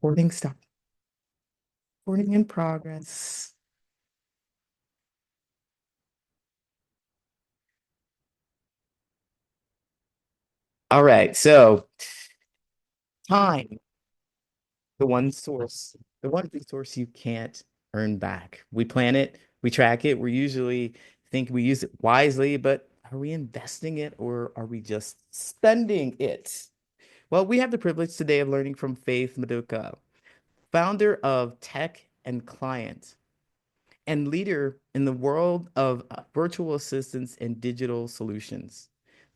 Recording stop. Recording in progress. All right, so time, the one resource you can't earn back. We plan it, we track it, we usually think we use it wisely, but are we investing it or are we just spending it? Well, we have the privilege today of learning from Faith Maduka, founder of Tech and Client, and leader in the world of virtual assistants and digital solutions.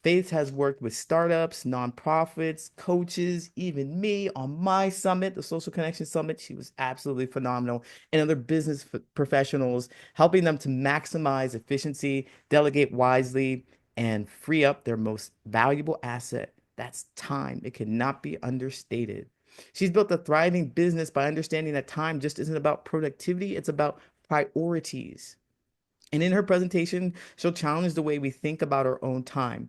Faith has worked with startups, nonprofits, coaches, even me on my summit, the Social Connection Summit. She was absolutely phenomenal, and other business professionals, helping them to maximize efficiency, delegate wisely, and free up their most valuable asset. That's time. It cannot be understated. She's built a thriving business by understanding that time just isn't about productivity, it's about priorities. And in her presentation, she'll challenge the way we think about our own time.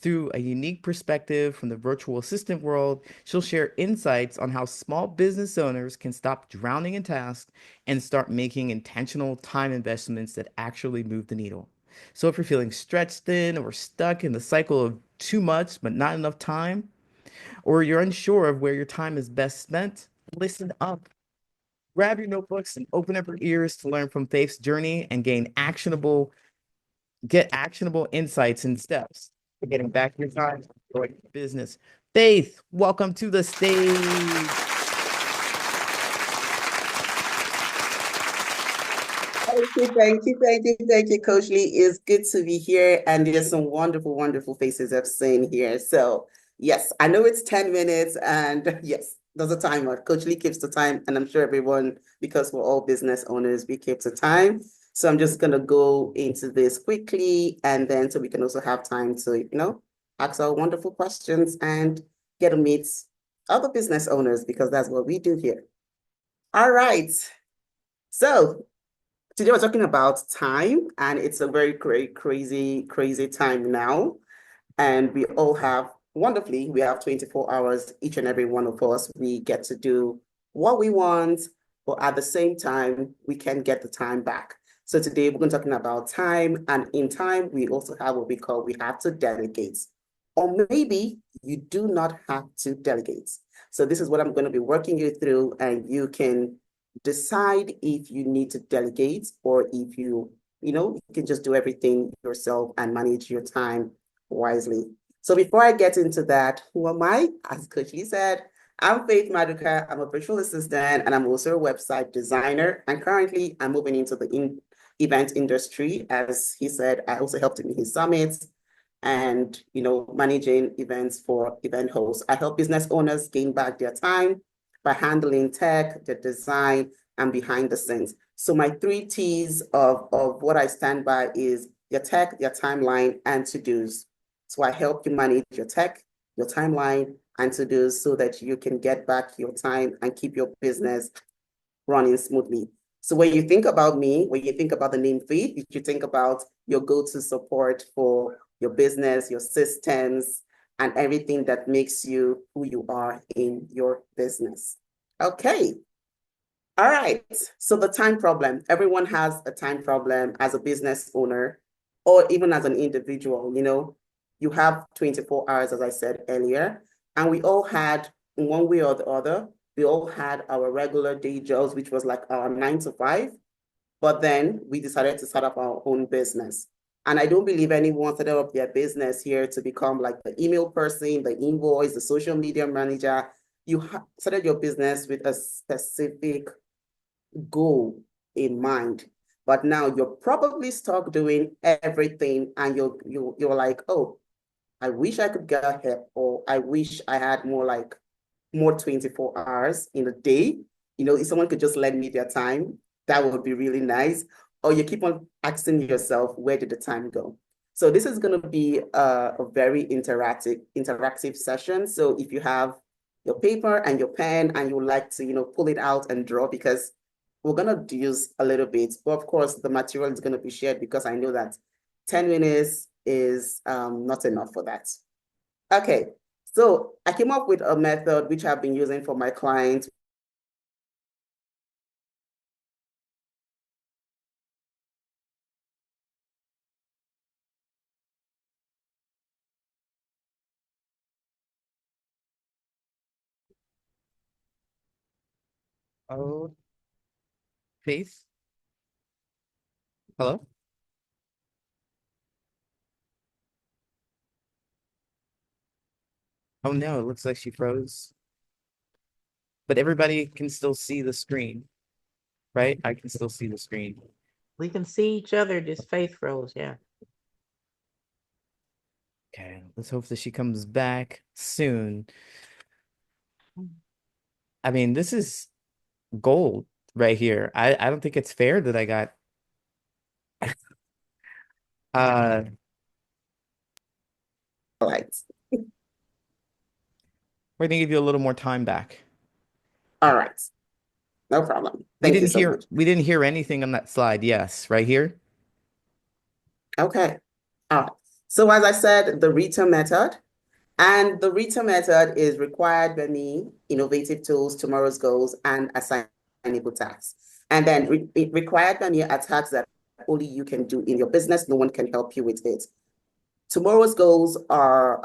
Through a unique perspective from the virtual assistant world, she'll share insights on how small business owners can stop drowning in tasks and start making intentional time investments that actually move the needle. So if you're feeling stretched thin or stuck in the cycle of too much but not enough time, or you're unsure of where your time is best spent, listen up. Grab your notebooks and open up your ears to learn from Faith's journey and get actionable insights and steps for getting back your time for your business. Faith, welcome to the stage. Thank you, Coach Lee. It's good to be here, and there's some wonderful, wonderful faces I've seen here. So, yes, I know it's 10 minutes, and yes, there's a timer. Coach Lee keeps the time, and I'm sure everyone, because we're all business owners, we keep the time. So I'm just gonna go into this quickly, and then so we can also have time to, ask our wonderful questions and get to meet other business owners because that's what we do here. All right. So today we're talking about time, and it's a very great, crazy, crazy time now. And we all have, wonderfully, we have 24 hours, each and every one of us. We get to do what we want, but at the same time, we can get the time back. So today we're going to be talking about time, and in time, we also have what we have to delegate. Or maybe you do not have to delegate. So this is what I'm going to be working you through, and you can decide if you need to delegate or if you can just do everything yourself and manage your time wisely. So before I get into that, who am I? As Coach Lee said, I'm Faith Maduka. I'm a virtual assistant and I'm also a website designer. And currently I'm moving into the event industry. As he said, I also helped him in his summits and managing events for event hosts. I help business owners gain back their time by handling tech, the design, and behind the scenes. So my 3 T's of what I stand by is your tech, your timeline, and to-dos. So I help you manage your tech, your timeline, and to-dos so that you can get back your time and keep your business running smoothly. So when you think about me, when you think about the name Faith, you should think about your go-to support for your business, your systems, and everything that makes you who you are in your business. Okay. All right. So the time problem. Everyone has a time problem as a business owner or even as an individual, you have 24 hours, as I said earlier, and we all had, in one way or the other, we all had our regular day jobs, which was like our 9 to 5, but then we decided to start up our own business. And I don't believe anyone started up their business here to become like the email person, the invoice, the social media manager. You started your business with a specific goal in mind. But now you're probably stuck doing everything and you're like, oh, I wish I could get help, or I wish I had more 24 hours in a day. If someone could just lend me their time, that would be really nice. Or you keep on asking yourself, where did the time go? So this is going to be a very interactive session. So if you have your paper and your pen and you would like to, pull it out and draw, because we're going to use a little bit, but of course the material is going to be shared because I know that 10 minutes is not enough for that. Okay, so I came up with a method which I've been using for my clients, Oh, Faith? Hello? Oh no, it looks like she froze. But everybody can still see the screen, right? I can still see the screen. We can see each other, just Faith froze, yeah. Okay, let's hope that she comes back soon. I mean, this is gold right here. I don't think it's fair that I got uh All right. we're gonna give you a little more time back. All right. No problem. We Thank you didn't so hear much. we didn't hear anything on that slide. Yes, right here. Okay. All right. So as I said, the Rita method. And the Rita method is required by me, innovative tools, tomorrow's goals, and assignable tasks. And then required by me are tasks that only you can do in your business. No one can help you with it. Tomorrow's goals are,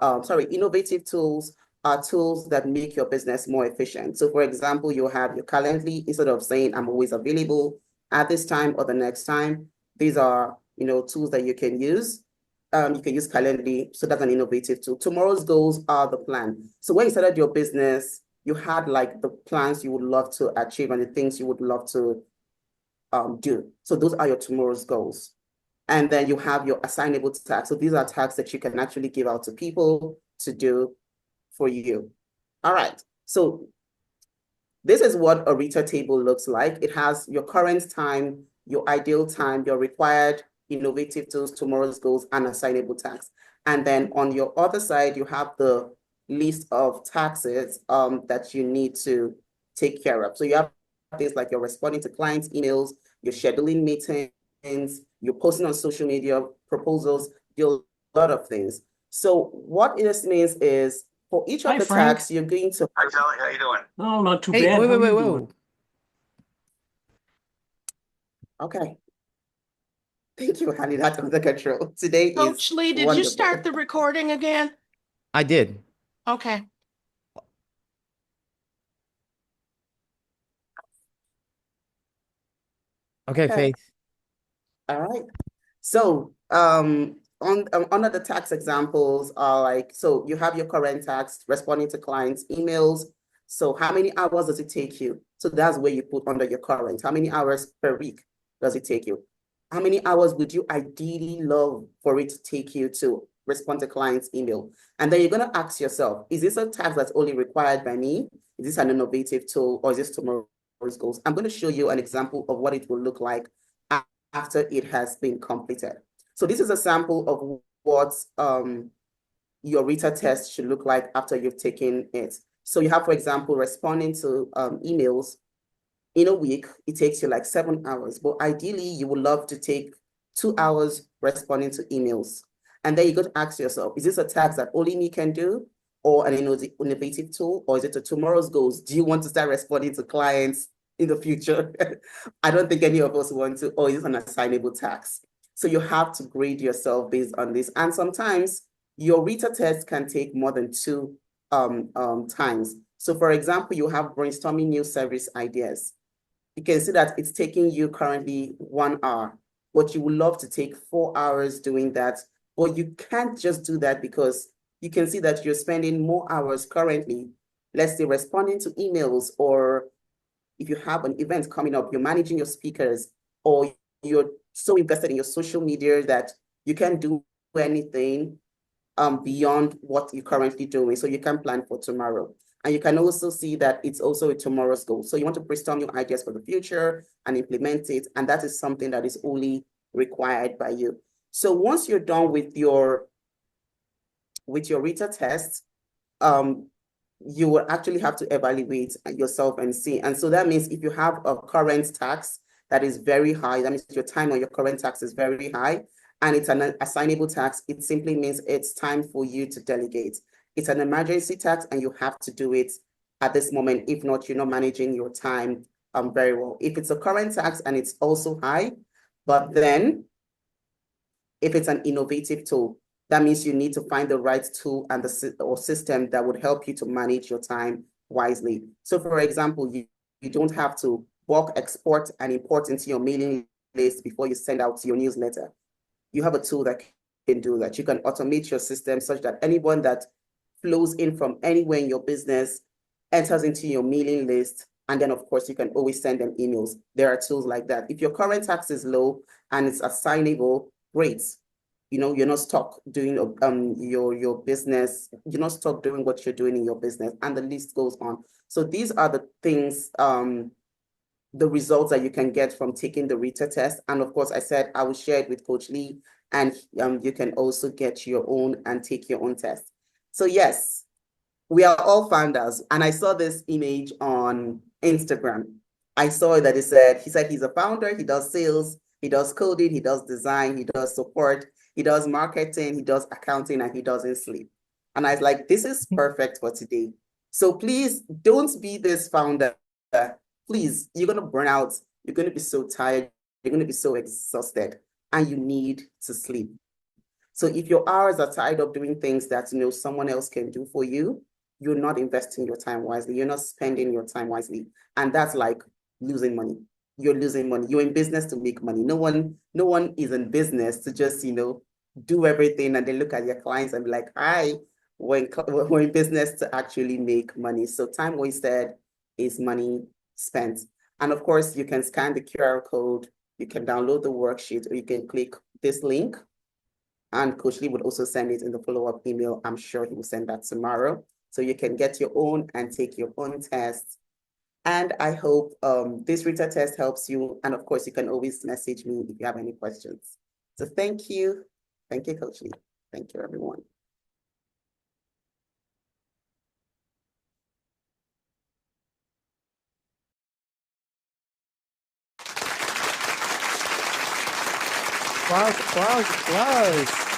innovative tools are tools that make your business more efficient. So for example, you have your Calendly, instead of saying I'm always available at this time or the next time. These are, tools that you can use. You can use Calendly, so that's an innovative tool. Tomorrow's goals are the plan. So when you started your business, you had like the plans you would love to achieve and the things you would love to do. So those are your tomorrow's goals. And then you have your assignable tasks. So these are tasks that you can actually give out to people to do for you. All right. So this is what a Rita table looks like. It has your current time, your ideal time, your required innovative tools, tomorrow's goals, and assignable tasks. And then on your other side, you have the list of taxes that you need to take care of. So you have things like you're responding to clients' emails, you're scheduling meetings, you're posting on social media, proposals, do a lot of things. So what this means is for each of Hi, the Frank. tasks, you're going to. Hi, Sally. How you doing? Oh, not too Hey, bad. wait, How wait, wait, you whoa. doing? Okay. Thank you, honey. That's under control. Today is Coach Lee, did you start wonderful. the recording again? I did. Okay. Okay, Okay. Faith. All right. So, under the tax examples are like, so you have your current tax, responding to clients' emails. So how many hours does it take you? So that's where you put under your current. How many hours per week does it take you? How many hours would you ideally love for it to take you to respond to clients' email? And then you're going to ask yourself, is this a task that's only required by me? Is this an innovative tool, or is this tomorrow's goals? I'm going to show you an example of what it will look like after it has been completed. So this is a sample of what your Rita test should look like after you've taken it. So you have, for example, responding to emails in a week. It takes you like 7 hours, but ideally you would love to take 2 hours responding to emails. And then you got to ask yourself, is this a task that only me can do, or an innovative tool, or is it a tomorrow's goals? Do you want to start responding to clients in the future? I don't think any of us want to, or is it an assignable task? So you have to grade yourself based on this. And sometimes your Rita test can take more than two times. So for example, you have brainstorming new service ideas. You can see that it's taking you currently 1 hour, but you would love to take 4 hours doing that. But you can't just do that because you can see that you're spending more hours currently, let's say responding to emails, or if you have an event coming up, you're managing your speakers, or you're so invested in your social media that you can't do anything beyond what you're currently doing. So you can plan for tomorrow. And you can also see that it's also a tomorrow's goal. So you want to brainstorm your ideas for the future and implement it. And that is something that is only required by you. So once you're done with your Rita test, you will actually have to evaluate yourself and see. And so that means if you have a current tax that is very high, that means your time on your current tax is very high, and it's an assignable tax, it simply means it's time for you to delegate. It's an emergency tax and you have to do it at this moment. If not, you're not managing your time very well. If it's a current tax and it's also high, but then if it's an innovative tool, that means you need to find the right tool and or system that would help you to manage your time wisely. So for example, you don't have to bulk export and import into your mailing list before you send out your newsletter. You have a tool that can do that. You can automate your system such that anyone that flows in from anywhere in your business enters into your mailing list. And then, of course, you can always send them emails. There are tools like that. If your current tax is low and it's assignable, great. You know, you're not stuck doing your business. You're not stuck doing what you're doing in your business, and the list goes on. So these are the things, the results that you can get from taking the RITA test. And of course, I said I will share it with Coach Lee, and you can also get your own and take your own test. So yes, we are all founders. And I saw this image on Instagram. I saw that he said he's a founder, he does sales, he does coding, he does design, he does support, he does marketing, he does accounting, and he doesn't sleep. And I was like, this is perfect for today. So please don't be this founder. Please, you're going to burn out. You're going to be so tired. You're going to be so exhausted, and you need to sleep. So if your hours are tied up doing things that someone else can do for you, you're not investing your time wisely. You're not spending your time wisely. And that's like losing money. You're losing money. You're in business to make money. No one is in business to just, do everything and then look at your clients and be like, hi, we're in business to actually make money. So time wasted is money spent. And of course, you can scan the QR code, you can download the worksheet, or you can click this link. And Coach Lee would also send it in the follow-up email. I'm sure he will send that tomorrow. So you can get your own and take your own tests. And I hope this RITA test helps you. And of course, you can always message me if you have any questions. So thank you. Thank you, Coach Lee. Thank you, everyone. Applause, applause, applause.